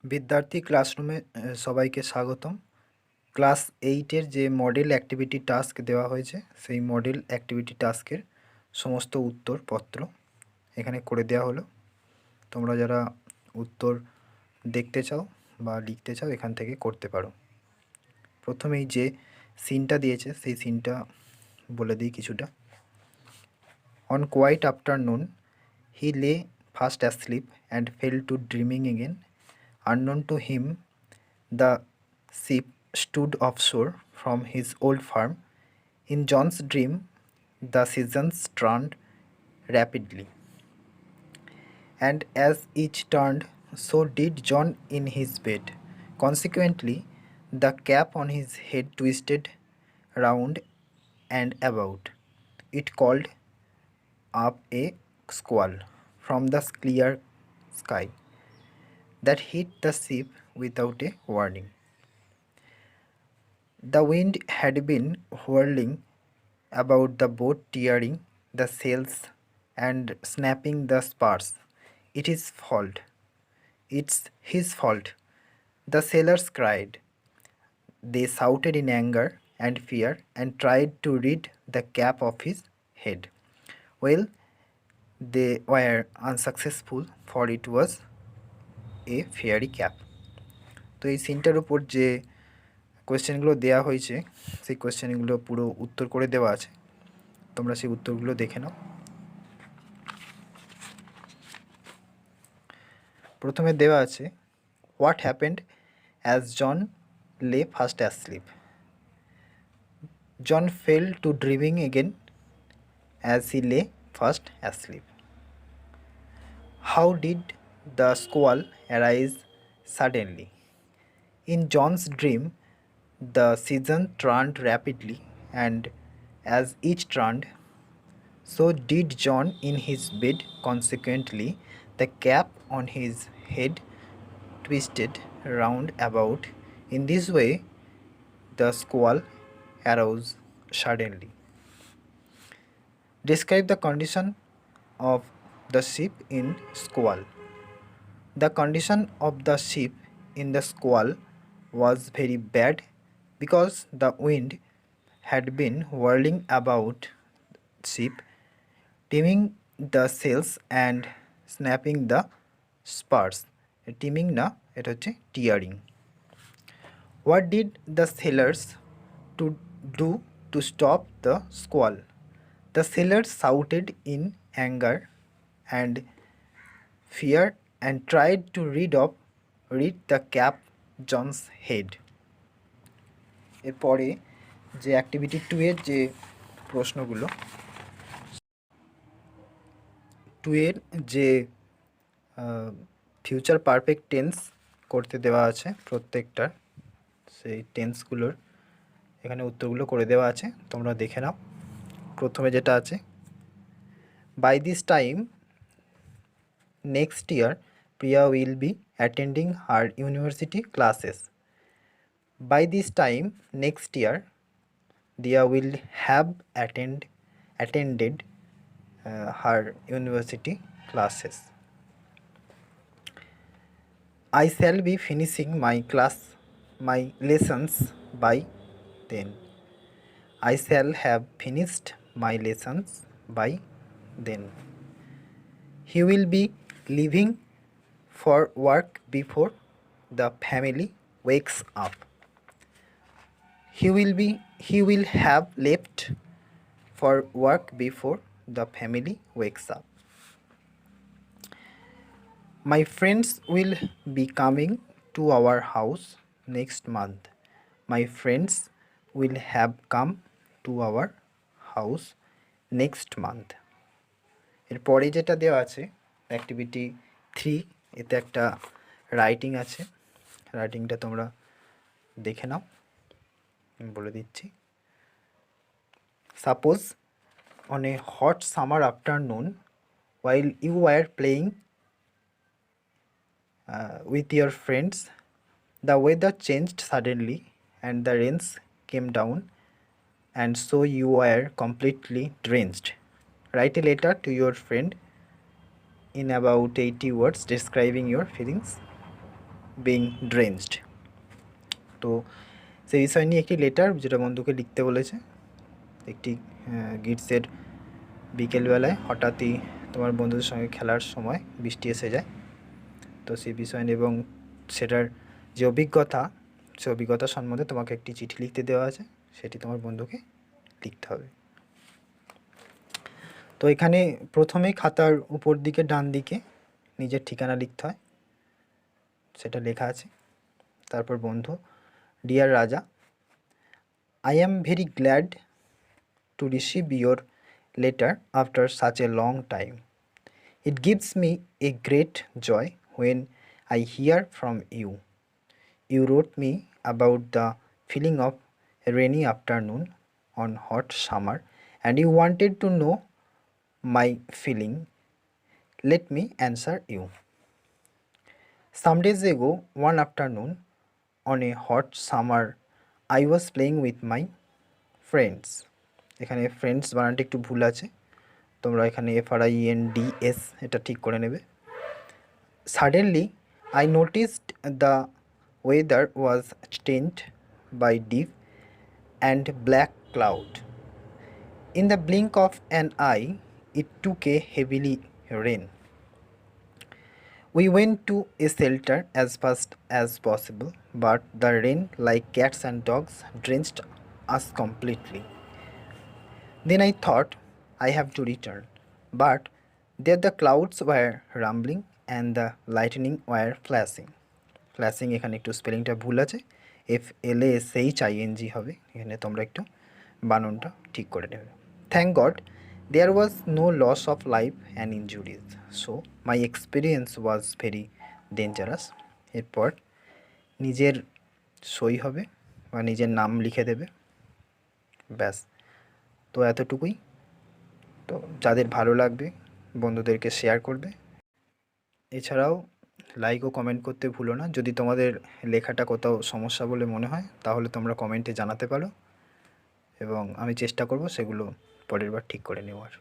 विद्यार्थी क्लासरूमे सबाइके स्वागतम। क्लास 8 যে মডেল অ্যাক্টিভিটি টাস্ক দেওয়া হয়েছে সেই মডেল অ্যাক্টিভিটি টাস্কের সমস্ত উত্তরপত্র এখানে করে দেওয়া হলো। তোমরা যারা উত্তর দেখতে চাও বা লিখতে চাও এখান থেকে করতে পারো। প্রথমেই যে সিনটা দিয়েছে সেই সিনটা বলে দিই কিছুটা। On quite afternoon he lay fast asleep and fail to dreaming again. Unknown to him, the ship stood offshore from his old farm. In John's dream, the seasons turned rapidly, and as each turned, so did John in his bed. Consequently, the cap on his head twisted round and about. It called up a squall from the clear sky that hit the ship without a warning. The wind had been whirling about the boat, tearing the sails and snapping the spars. It's his fault, the sailors cried. They shouted in anger and fear and tried to rid the cap of his head. Well, they were unsuccessful, for it was a fairy cap. তো এই সিনটার উপর যে কোয়েশ্চেনগুলো দেওয়া হয়েছে সেই কোয়েশ্চেনগুলো পুরো উত্তর করে দেওয়া আছে, তোমরা সেই উত্তরগুলো দেখে নাও। প্রথমে দেওয়া আছে what happened as John lay fast asleep. John fell to dreaming again as he lay fast asleep. How did the squall arise suddenly. In John's dream, the season turned rapidly, and as each turned, so did John in his bed. Consequently, the cap on his head twisted round about. In this way, the squall arose suddenly. Describe the condition of the ship in squall. The condition of the ship in the squall was very bad because the wind had been whirling about ship, trimming the sails and snapping the spars. Trimming না, এটা হচ্ছে tearing. What did the sailors to do to stop the squall? The sailors shouted in anger and fear and tried to rid the cap John's head. এরপরে যে activity 2 এর যে প্রশ্নগুলো, 2 এর যে ফিউচার পারফেক্ট টেন্স করতে দেওয়া আছে প্রত্যেকটার, সেই টেন্সগুলোর এখানে উত্তরগুলো করে দেওয়া আছে, তোমরা দেখে নাও। প্রথমে যেটা আছে, by this time next year Priya will be attending her university classes. By this time next year, Dia will have attended her university classes. I shall be finishing my lessons by then. I shall have finished my lessons by then. He will be leaving for work before the family wakes up. He will have left for work before the family wakes up. My friends will be coming to our house next month. My friends will have come to our house next month. এরপরে যেটা দেওয়া আছে activity 3, এতে একটা writing আছে, রাইটিংটা তোমরা দেখে নাও, বলে দিচ্ছি। Suppose on a hot summer afternoon while you were playing with your friends, the weather changed suddenly and the rains came down, and so you were completely drenched. Write a letter to your friend in about 80 words describing your feelings. being drenched. তো সেই বিষয় নিয়ে একটি letter যেটা বন্ধুকে লিখতে বলেছে। একটি গ্রীষ্মের বিকেলবেলায় হঠাৎই তোমার বন্ধুদের সঙ্গে খেলার সময় বৃষ্টি এসে যায়। তো সেই বিষয় নিয়ে এবং সেটার যে অভিজ্ঞতা, সেই অভিজ্ঞতা সম্বন্ধে তোমাকে একটি চিঠি লিখতে দেওয়া আছে, সেটি তোমার বন্ধুকে লিখতে হবে। তো এখানে প্রথমেই খাতার উপর দিকে ডান দিকে নিজের ঠিকানা লিখতে হয়, সেটা লেখা আছে। তারপর বন্ধু, ডিয়ার রাজা, I am very glad to receive your letter after such a long time. It gives me a great joy when I hear from you. You wrote me about the feeling of a rainy afternoon on hot summer and you wanted to know my feeling. Let me answer you. Some days ago, one afternoon on a hot summer, I was playing with my friends. এখানে friends বানানটা একটু ভুল আছে, তোমরা এখানে FRIENDS এটা ঠিক করে নেবে। Suddenly I noticed the weather was changed by deep and black cloud. In the blink of an eye it took a heavily rain. We went to a shelter as fast as possible, but the rain, like cats and dogs, drenched us completely. Then I thought, I have to return. But there the clouds were rumbling and the lightning were flashing. Flashing এখানে একটু স্পেলিংটা ভুল আছে, FLASHING হবে, এখানে তোমরা একটু বানানটা ঠিক করে নেবে। Thank God there was no loss of life and injuries. So my experience was very dangerous. এরপর নিজের সই হবে বা নিজের নাম লিখে দেবে, ব্যাস। তো এতটুকুই। তো যাদের ভালো লাগবে বন্ধুদেরকে শেয়ার করবে। এছাড়াও লাইক ও কমেন্ট করতে ভুলো না। যদি তোমাদের লেখাটা কোথাও সমস্যা বলে মনে হয় তাহলে তোমরা কমেন্টে জানাতে পারো এবং আমি চেষ্টা করব সেগুলো পরের বার ঠিক করে নেওয়ার।